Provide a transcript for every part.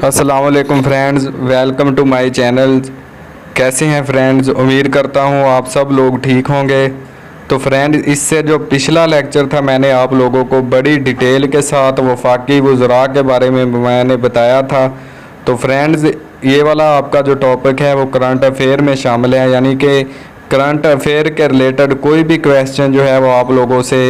अस्सलाम वालेकुम friends, welcome to my channel. कैसे हैं फ्रेंड्स? उम्मीद करता हूँ आप सब लोग ठीक होंगे। तो फ्रेंड्स, इससे जो पिछला लेक्चर था मैंने आप लोगों को बड़ी डिटेल के साथ वफाकी वज़रा के बारे में मैंने बताया था। तो फ्रेंड्स, ये वाला आपका जो टॉपिक है वो करंट अफेयर में शामिल है, यानी कि करंट अफेयर के रिलेटेड कोई भी क्वेश्चन जो है वो आप लोगों से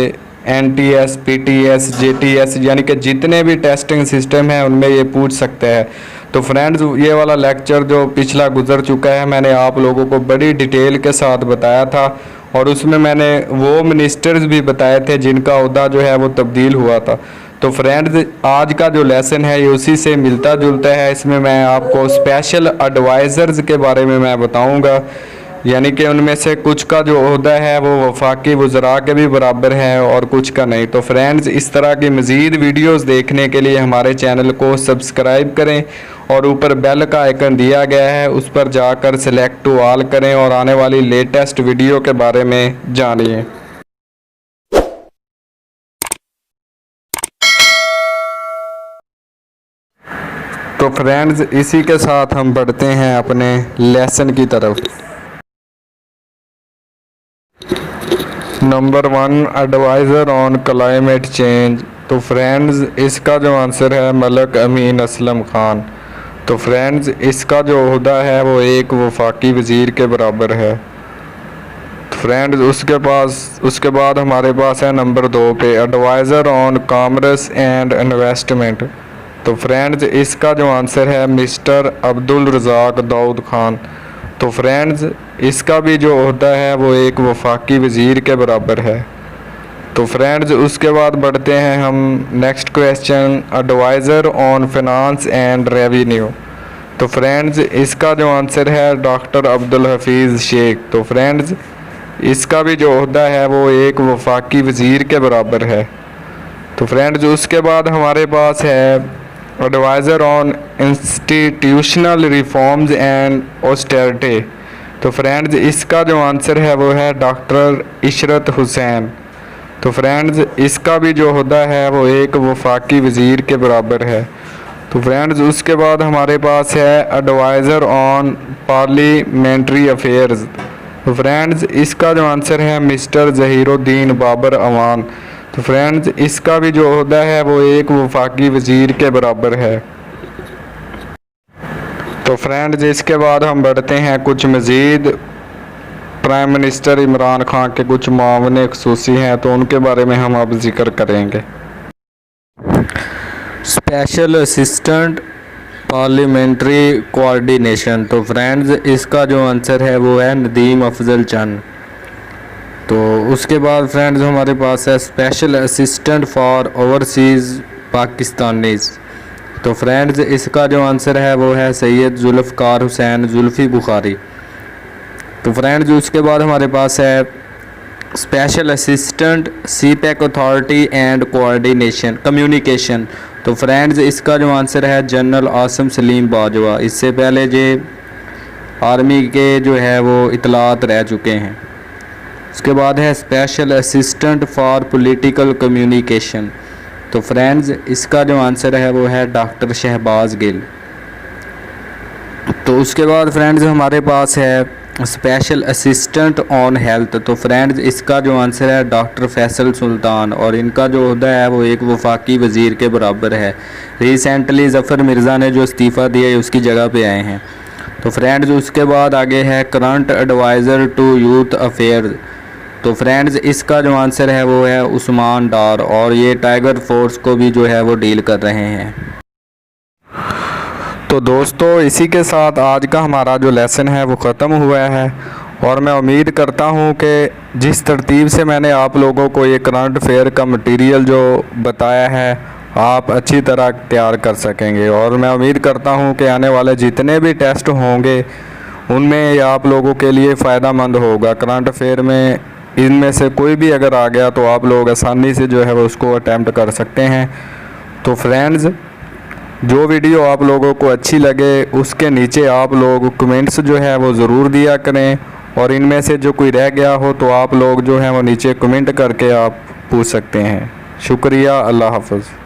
NTS, PTS, JTS यानी कि जितने भी टेस्टिंग सिस्टम हैं उनमें ये पूछ सकते हैं। तो फ्रेंड्स, ये वाला लेक्चर जो पिछला गुजर चुका है मैंने आप लोगों को बड़ी डिटेल के साथ बताया था, और उसमें मैंने वो मिनिस्टर्स भी बताए थे जिनका ओहदा जो है वो तब्दील हुआ था। तो फ्रेंड्स, आज का जो लेसन है ये उसी से मिलता जुलता है। इसमें मैं आपको स्पेशल एडवाइज़र्स के बारे में मैं बताऊँगा, यानी कि उनमें से कुछ का जो ओहदा है वो वफाकी वज़रा के भी बराबर है और कुछ का नहीं। तो फ्रेंड्स, इस तरह की मज़ीद वीडियोस देखने के लिए हमारे चैनल को सब्सक्राइब करें और ऊपर बेल का आइकन दिया गया है उस पर जाकर सेलेक्ट टू ऑल करें और आने वाली लेटेस्ट वीडियो के बारे में जानिए। तो फ्रेंड्स, इसी के साथ हम बढ़ते हैं अपने लेसन की तरफ। Number 1, adviser on climate change. तो फ्रेंड्स, इसका जो आंसर है मलक अमीन असलम खान। तो फ्रेंड्स, इसका जो ओहदा है वो एक वफाकी वज़ीर के बराबर है। फ्रेंड्स, उसके बाद हमारे पास है नंबर 2 पे adviser on commerce and investment. तो फ्रेंड्स, इसका जो आंसर है मिस्टर अब्दुल रज़ाक दाऊद खान। तो फ्रेंड्स, इसका भी जो ओहदा है वो एक वफाकी वज़ीर के बराबर है। तो फ्रेंड्स, उसके बाद बढ़ते हैं हम next question, adviser on finance and revenue. तो फ्रेंड्स, इसका जो आंसर है डॉक्टर अब्दुल हफीज़ शेख। तो फ्रेंड्स, इसका भी जो ओहदा है वो एक वफाकी वज़ीर के बराबर है। तो फ्रेंड्स, उसके बाद हमारे पास है adviser on institutional reforms and austerity. तो फ्रेंड्स, इसका जो आंसर है वो है डॉक्टर इशरत हुसैन। तो फ्रेंड्स, इसका भी जो ओहदा है वो एक वफाकी वज़ीर के बराबर है। तो फ्रेंड्स, उसके बाद हमारे पास है एडवाइज़र ऑन पार्लियामेंट्री अफेयर्स। तो फ्रेंड्स, इसका जो आंसर है मिस्टर ज़हीरुद्दीन बाबर अवान। तो फ्रेंड्स, इसका भी जो ओहदा है वो एक वफाकी वज़ीर के बराबर है। तो फ्रेंड्स, इसके बाद हम बढ़ते हैं कुछ मज़ीद प्राइम मिनिस्टर इमरान खान के कुछ मामले खसूसी हैं, तो उनके बारे में हम अब जिक्र करेंगे। Special assistant parliamentary coordination. तो फ्रेंड्स, इसका जो आंसर है वो है नदीम अफजल चंद। तो उसके बाद फ्रेंड्स हमारे पास है special assistant for overseas Pakistanis. तो फ्रेंड्स, इसका जो आंसर है वो है सैयद जुल्फ़कार हुसैन जुल्फ़ी बुखारी। तो फ्रेंड्स, उसके बाद हमारे पास है special assistant CPEC authority and coordination communication. तो फ्रेंड्स, इसका जो आंसर है जनरल आसिम सलीम बाजवा। इससे पहले जो आर्मी के जो है वो इतलात रह चुके हैं। उसके बाद है special assistant for political communication. तो फ्रेंड्स, इसका जो आंसर है वो है डॉक्टर शहबाज गिल। तो उसके बाद फ्रेंड्स हमारे पास है स्पेशल असिस्टेंट ऑन हेल्थ। तो फ्रेंड्स, इसका जो आंसर है डॉक्टर फैसल सुल्तान, और इनका जो ओहदा है वो एक वफाकी वज़ीर के बराबर है। रिसेंटली ज़फ़र मिर्ज़ा ने जो इस्तीफ़ा दिया है उसकी जगह पे आए हैं। तो फ्रेंड्स, उसके बाद आगे है current adviser to youth affairs. तो फ्रेंड्स, इसका जो आंसर है वो है उस्मान डार, और ये टाइगर फोर्स को भी जो है वो डील कर रहे हैं। तो दोस्तों, इसी के साथ आज का हमारा जो लेसन है वो ख़त्म हुआ है, और मैं उम्मीद करता हूँ कि जिस तरतीब से मैंने आप लोगों को ये करंट अफेयर का मटेरियल जो बताया है आप अच्छी तरह तैयार कर सकेंगे। और मैं उम्मीद करता हूँ कि आने वाले जितने भी टेस्ट होंगे उनमें आप लोगों के लिए फ़ायदा मंद होगा। करंट अफेयर में इनमें से कोई भी अगर आ गया तो आप लोग आसानी से जो है वो उसको अटैम्प्ट कर सकते हैं। तो फ्रेंड्स, जो वीडियो आप लोगों को अच्छी लगे उसके नीचे आप लोग कमेंट्स जो है वो ज़रूर दिया करें, और इनमें से जो कोई रह गया हो तो आप लोग जो है वो नीचे कमेंट करके आप पूछ सकते हैं। शुक्रिया, अल्लाह हाफ़िज़।